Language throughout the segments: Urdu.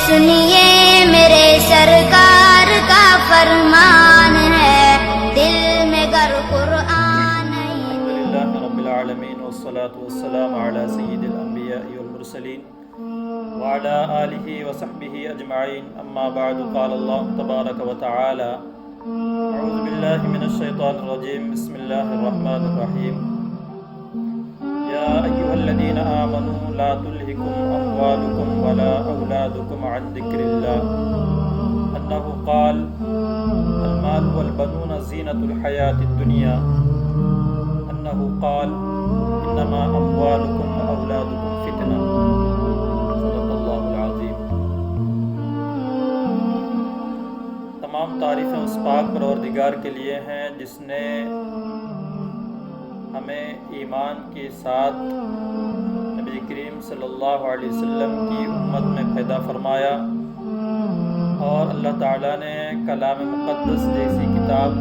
سنیے میرے سرکار کا فرمان ہے، دل میں گر قرآن الحمدللہ رب العالمین والصلاة والسلام علی سید الانبیاء والمرسلین وعلی آلہ وصحبہ اجمعین، اما بعد، قال اللہ تبارک و تعالی اعوذ باللہ من الشیطان الرجیم، بسم اللہ الرحمن الرحیم، یا ایہا الذین آمنوا لا تلہکم اموالکم ولا اولادکم عن ذکر اللہ انہ قال المال والبنون زینۃ الحیاۃ الدنیا انہ قال انما اموالکم واولادکم فتنہ، صدق اللہ العظیم۔ تمام تعریفیں اس پاک پروردگار کے لیے ہیں جس نے ہمیں ایمان کے ساتھ نبی کریم صلی اللہ علیہ وسلم کی امت میں پیدا فرمایا، اور اللہ تعالیٰ نے کلام مقدس جیسی کتاب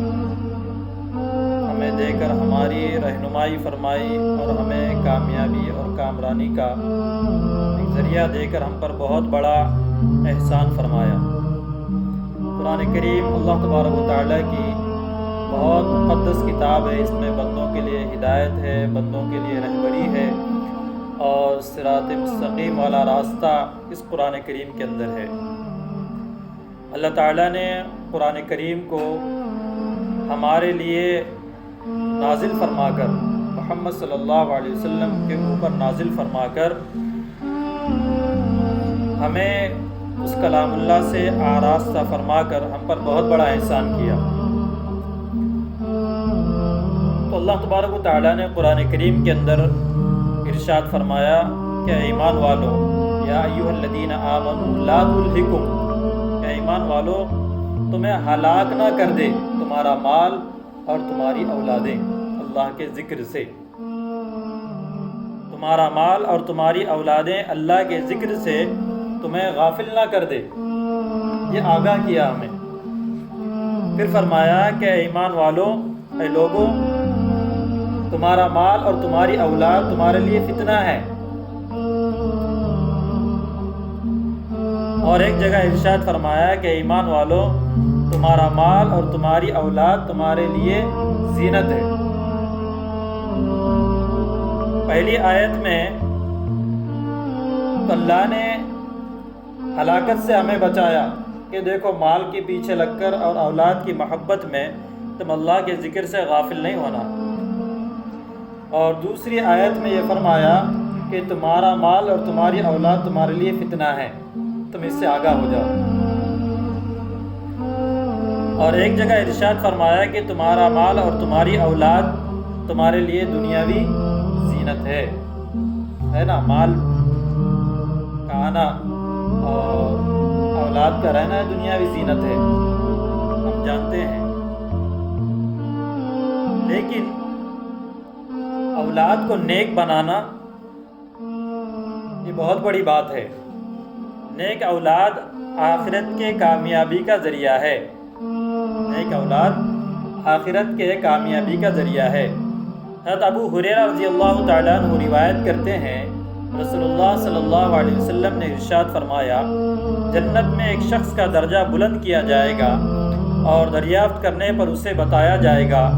ہمیں دے کر ہماری رہنمائی فرمائی اور ہمیں کامیابی اور کامرانی کا ایک ذریعہ دے کر ہم پر بہت بڑا احسان فرمایا۔ قرآن کریم اللہ تبارک و تعالیٰ کی بہت مقدس کتاب ہے، اس میں بندوں کے لیے ہدایت ہے، بندوں کے لیے رہبری ہے، اور صراط مستقیم والا راستہ اس قرآن کریم کے اندر ہے۔ اللہ تعالیٰ نے قرآن کریم کو ہمارے لیے نازل فرما کر، محمد صلی اللہ علیہ وسلم کے اوپر نازل فرما کر ہمیں اس کلام اللہ سے آراستہ فرما کر ہم پر بہت بڑا احسان کیا۔ تو اللہ تبارک و تعالیٰ نے قرآن کریم کے اندر ارشاد فرمایا کہ ایمان والو، یا ایھا الذین آمنوا لا تلہکم، کہ ایمان والو تمہیں ہلاک نہ کر دے تمہارا مال اور تمہاری اولادیں اللہ کے ذکر سے، تمہارا مال اور تمہاری اولادیں اللہ کے ذکر سے تمہیں غافل نہ کر دے، یہ آگاہ کیا ہمیں۔ پھر فرمایا کہ ایمان والو، اے لوگوں، تمہارا مال اور تمہاری اولاد تمہارے لیے فتنہ ہے۔ اور ایک جگہ ارشاد فرمایا کہ ایمان والو، تمہارا مال اور تمہاری اولاد تمہارے لیے زینت ہے۔ پہلی آیت میں تو اللہ نے ہلاکت سے ہمیں بچایا کہ دیکھو مال کے پیچھے لگ کر اور اولاد کی محبت میں تم اللہ کے ذکر سے غافل نہیں ہونا۔ اور دوسری آیت میں یہ فرمایا کہ تمہارا مال اور تمہاری اولاد تمہارے لیے فتنہ ہے، تم اس سے آگاہ ہو جاؤ۔ اور ایک جگہ ارشاد فرمایا کہ تمہارا مال اور تمہاری اولاد تمہارے لیے دنیاوی زینت ہے نا، مال کا آنا اور اولاد کا رہنا دنیاوی زینت ہے، ہم جانتے ہیں۔ لیکن اولاد کو نیک بنانا یہ بہت بڑی بات ہے۔ نیک اولاد آخرت کے کامیابی کا ذریعہ ہے، نیک اولاد آخرت کے کامیابی کا ذریعہ ہے۔ حضرت ابو ہریرہ رضی اللہ تعالیٰ عنہ روایت کرتے ہیں، رسول اللہ صلی اللہ علیہ وسلم نے ارشاد فرمایا، جنت میں ایک شخص کا درجہ بلند کیا جائے گا اور دریافت کرنے پر اسے بتایا جائے گا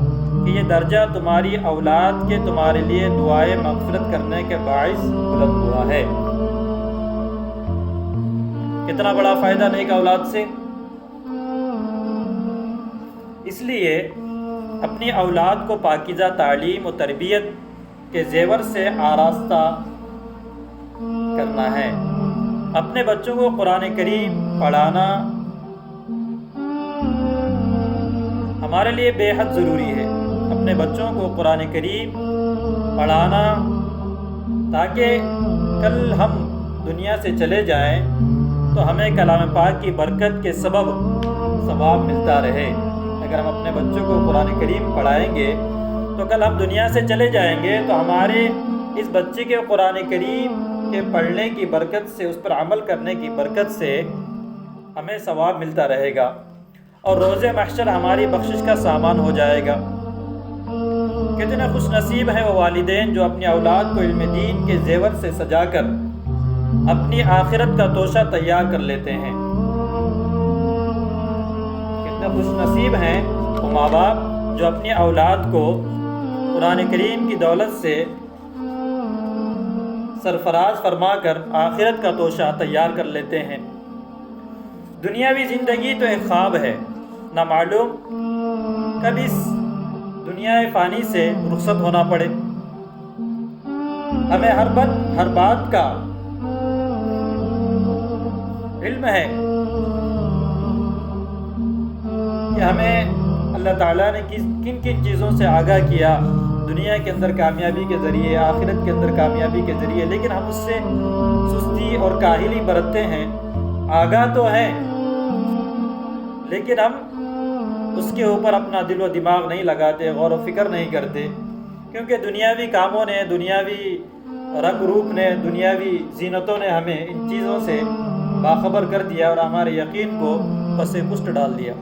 کہ یہ درجہ تمہاری اولاد کے تمہارے لیے دعائے مغفرت کرنے کے باعث بلند ہوا ہے۔ کتنا بڑا فائدہ نیک اولاد سے۔ اس لیے اپنی اولاد کو پاکیزہ تعلیم و تربیت کے زیور سے آراستہ کرنا ہے۔ اپنے بچوں کو قرآن کریم پڑھانا ہمارے لیے بے حد ضروری ہے۔ اپنے بچوں کو قرآن کریم پڑھانا تاکہ کل ہم دنیا سے چلے جائیں تو ہمیں کلام پاک کی برکت کے سبب ثواب ملتا رہے۔ اگر ہم اپنے بچوں کو قرآن کریم پڑھائیں گے تو کل ہم دنیا سے چلے جائیں گے تو ہمارے اس بچے کے قرآن کریم کے پڑھنے کی برکت سے، اس پر عمل کرنے کی برکت سے ہمیں ثواب ملتا رہے گا، اور روز محشر ہماری بخشش کا سامان ہو جائے گا۔ کتنے خوش نصیب ہیں وہ والدین جو اپنی اولاد کو علم دین کے زیور سے سجا کر اپنی آخرت کا توشہ تیار کر لیتے ہیں۔ کتنے خوش نصیب ہیں وہ ماں باپ جو اپنی اولاد کو قرآن کریم کی دولت سے سرفراز فرما کر آخرت کا توشہ تیار کر لیتے ہیں۔ دنیاوی زندگی تو ایک خواب ہے، نہ معلوم کب اس دنیا فانی سے رخصت ہونا پڑے۔ ہمیں ہر بات کا علم ہے کہ ہمیں اللہ تعالیٰ نے کن کن چیزوں سے آگاہ کیا، دنیا کے اندر کامیابی کے ذریعے، آخرت کے اندر کامیابی کے ذریعے، لیکن ہم اس سے سستی اور کاہلی برتتے ہیں۔ آگاہ تو ہیں لیکن ہم اس کے اوپر اپنا دل و دماغ نہیں لگاتے، غور و فکر نہیں کرتے، کیونکہ دنیاوی کاموں نے، دنیاوی رنگ روپ نے، دنیاوی زینتوں نے ہمیں ان چیزوں سے باخبر کر دیا اور ہمارے یقین کو پس پشت ڈال دیا۔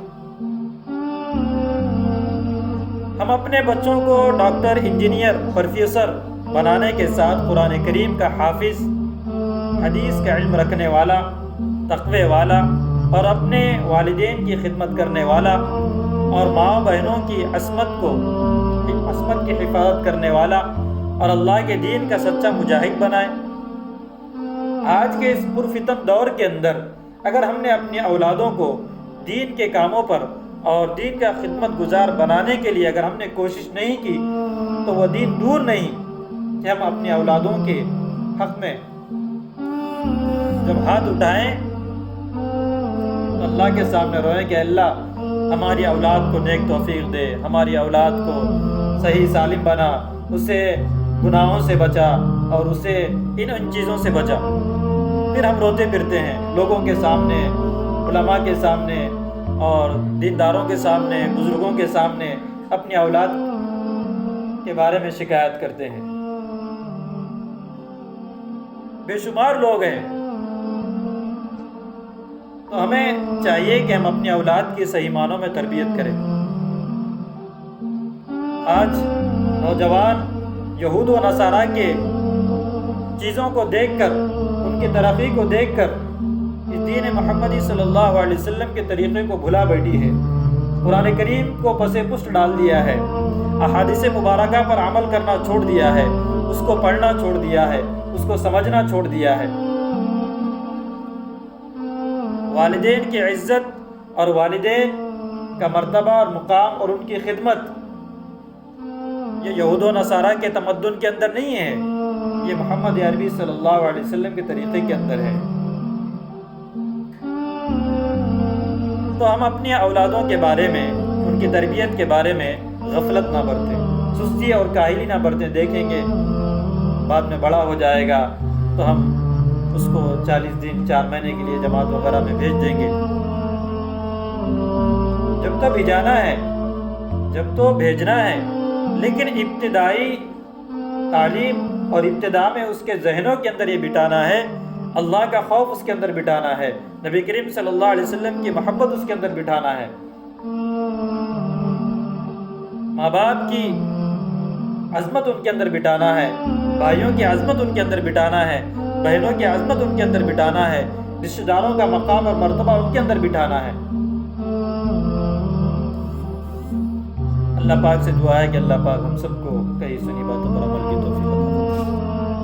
ہم اپنے بچوں کو ڈاکٹر، انجینئر، پروفیسر بنانے کے ساتھ قرآن کریم کا حافظ، حدیث کا علم رکھنے والا، تقوی والا، اور اپنے والدین کی خدمت کرنے والا، اور ماں بہنوں کی عصمت کی حفاظت کرنے والا، اور اللہ کے دین کا سچا مجاہد بنائے۔ آج کے اس پرفتن دور کے اندر اگر ہم نے اپنی اولادوں کو دین کے کاموں پر اور دین کا خدمت گزار بنانے کے لیے اگر ہم نے کوشش نہیں کی تو وہ دین دور نہیں کہ ہم اپنی اولادوں کے حق میں جب ہاتھ اٹھائیں تو اللہ کے سامنے روئیں کہ اللہ ہماری اولاد کو نیک توفیق دے، ہماری اولاد کو صحیح سالم بنا، اسے گناہوں سے بچا اور اسے ان چیزوں سے بچا۔ پھر ہم روتے پھرتے ہیں لوگوں کے سامنے، علماء کے سامنے اور دینداروں کے سامنے، بزرگوں کے سامنے اپنی اولاد کے بارے میں شکایت کرتے ہیں۔ بے شمار لوگ ہیں، تو ہمیں چاہیے کہ ہم اپنی اولاد کی صحیح معنوں میں تربیت کریں۔ آج نوجوان یہود و نصارہ کے چیزوں کو دیکھ کر، ان کی ترقی کو دیکھ کر اس دین محمدی صلی اللہ علیہ وسلم کے طریقے کو بھلا بیٹھی ہے، قرآن کریم کو پس پشت ڈال دیا ہے، احادیث مبارکہ پر عمل کرنا چھوڑ دیا ہے، اس کو پڑھنا چھوڑ دیا ہے، اس کو سمجھنا چھوڑ دیا ہے۔ والدین کی عزت اور والدین کا مرتبہ اور مقام اور ان کی خدمت یہ یہود و نصارہ کے تمدن کے اندر نہیں ہے، یہ محمد عربی صلی اللہ علیہ وسلم کے طریقے کے اندر ہے۔ تو ہم اپنی اولادوں کے بارے میں، ان کی تربیت کے بارے میں غفلت نہ برتیں، سستی اور کاہلی نہ برتیں۔ دیکھیں گے بعد میں بڑا ہو جائے گا تو ہم اس کو 40 دن 4 مہینے کے لیے جماعت وغیرہ میں بھیج دیں گے۔ جب تو بھیجانا ہے، جب تو بھیجنا ہے، لیکن ابتدائی تعلیم اور ابتدا میں اس کے ذہنوں کے اندر یہ بٹانا ہے، اللہ کا خوف اس کے اندر بٹانا ہے، نبی کریم صلی اللہ علیہ وسلم کی محبت اس کے اندر بٹھانا ہے، ماں باپ کی عظمت ان کے اندر بٹانا ہے، بھائیوں کی عظمت ان کے اندر بٹانا ہے، بہنوں کی عظمت ان کے اندر بٹانا ہے، رشتہ داروں کا مقام اور مرتبہ ان کے اندر بٹھانا ہے۔ اللہ پاک سے دعا ہے کہ اللہ پاک ہم سب کو کئی سنی باتوں پر